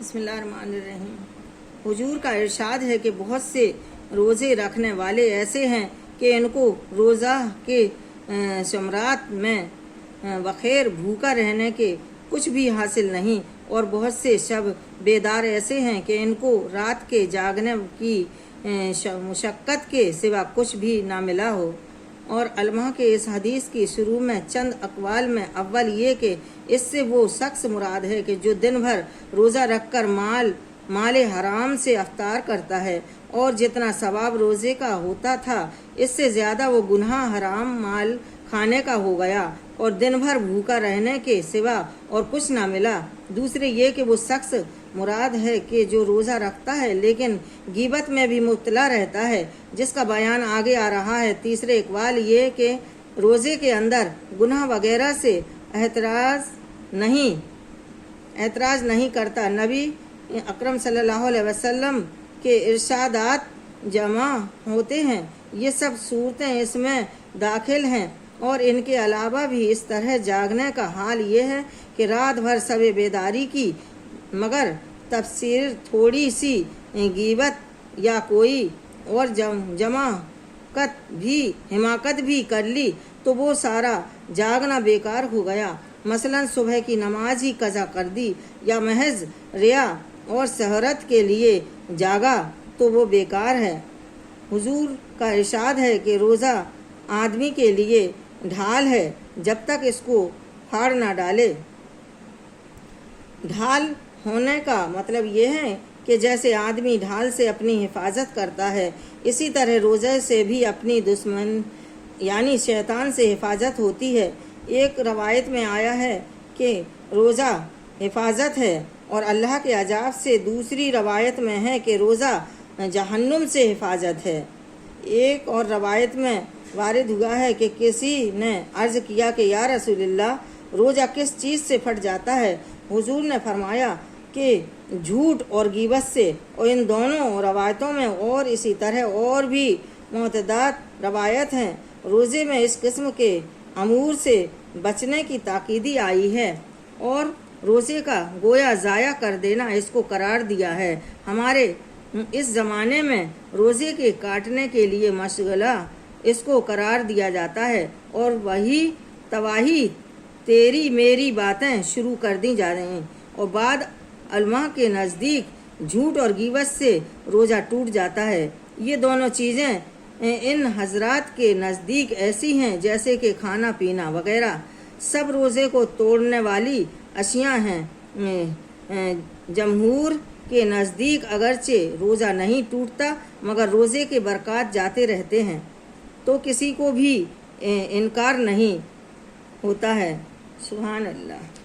بسم اللہ الرحمن الرحیم۔ حضور کا ارشاد ہے کہ بہت سے روزے رکھنے والے ایسے ہیں کہ ان کو روزہ کے ثمرات میں بخیر بھوکا رہنے کے کچھ بھی حاصل نہیں، اور بہت سے شب بیدار ایسے ہیں کہ ان کو رات کے جاگنے کی مشقت کے سوا کچھ بھی نہ ملا ہو۔ اور علماء کے اس حدیث کی شروع میں چند اقوال میں اول یہ کہ اس سے وہ شخص مراد ہے کہ جو دن بھر روزہ رکھ کر مال حرام سے افطار کرتا ہے، اور جتنا ثواب روزے کا ہوتا تھا اس سے زیادہ وہ گناہ حرام مال کھانے کا ہو گیا، اور دن بھر بھوکا رہنے کے سوا اور کچھ نہ ملا۔ دوسرے یہ کہ وہ شخص مراد ہے کہ جو روزہ رکھتا ہے لیکن غیبت میں بھی مبتلا رہتا ہے، جس کا بیان آگے آ رہا ہے۔ تیسرے اقوال یہ کہ روزے کے اندر گناہ وغیرہ سے احتراز نہیں کرتا۔ نبی اکرم صلی اللہ علیہ وسلم کے ارشادات جمع ہوتے ہیں، یہ سب صورتیں اس میں داخل ہیں، اور ان کے علاوہ بھی اس طرح جاگنے کا حال یہ ہے کہ رات بھر شب بیداری کی مگر تفسیر تھوڑی سی غیبت یا کوئی اور حماقت بھی کر لی تو وہ سارا جاگنا بیکار ہو گیا۔ مثلا صبح کی نماز ہی قضا کر دی، یا محض ریا اور شہرت کے لیے جاگا تو وہ بیکار ہے۔ حضور کا ارشاد ہے کہ روزہ آدمی کے لیے ڈھال ہے جب تک اس کو پھاڑ نہ ڈالے۔ ڈھال ہونے کا مطلب یہ ہے کہ جیسے آدمی ڈھال سے اپنی حفاظت کرتا ہے، اسی طرح روزے سے بھی اپنی دشمن یعنی شیطان سے حفاظت ہوتی ہے۔ ایک روایت میں آیا ہے کہ روزہ حفاظت ہے اور اللہ کے عذاب سے، دوسری روایت میں ہے کہ روزہ جہنم سے حفاظت ہے۔ ایک اور روایت میں وارد ہوا ہے کہ کسی نے عرض کیا کہ یا رسول اللہ، روزہ کس چیز سے پھٹ جاتا ہے؟ حضور نے فرمایا کہ جھوٹ اور غیبت سے، اور ان دونوں روایتوں میں اور اسی طرح اور بھی متعدد روایت ہیں۔ روزے میں اس قسم کے امور سے بچنے کی تاکیدی آئی ہے، اور روزے کا گویا ضائع کر دینا اس کو قرار دیا ہے۔ ہمارے اس زمانے میں روزے کے کاٹنے کے لیے مشغلہ اس کو قرار دیا جاتا ہے، اور وہی تواہی تیری میری باتیں شروع کر دی جا رہی ہیں، اور بعد علماء کے نزدیک جھوٹ اور غیبت سے روزہ ٹوٹ جاتا ہے۔ یہ دونوں چیزیں ان حضرات کے نزدیک ایسی ہیں جیسے کہ کھانا پینا وغیرہ سب روزے کو توڑنے والی اشیاء ہیں۔ جمہور کے نزدیک اگرچہ روزہ نہیں ٹوٹتا مگر روزے کے برکات جاتے رہتے ہیں، تو کسی کو بھی انکار نہیں ہوتا ہے۔ سبحان اللہ۔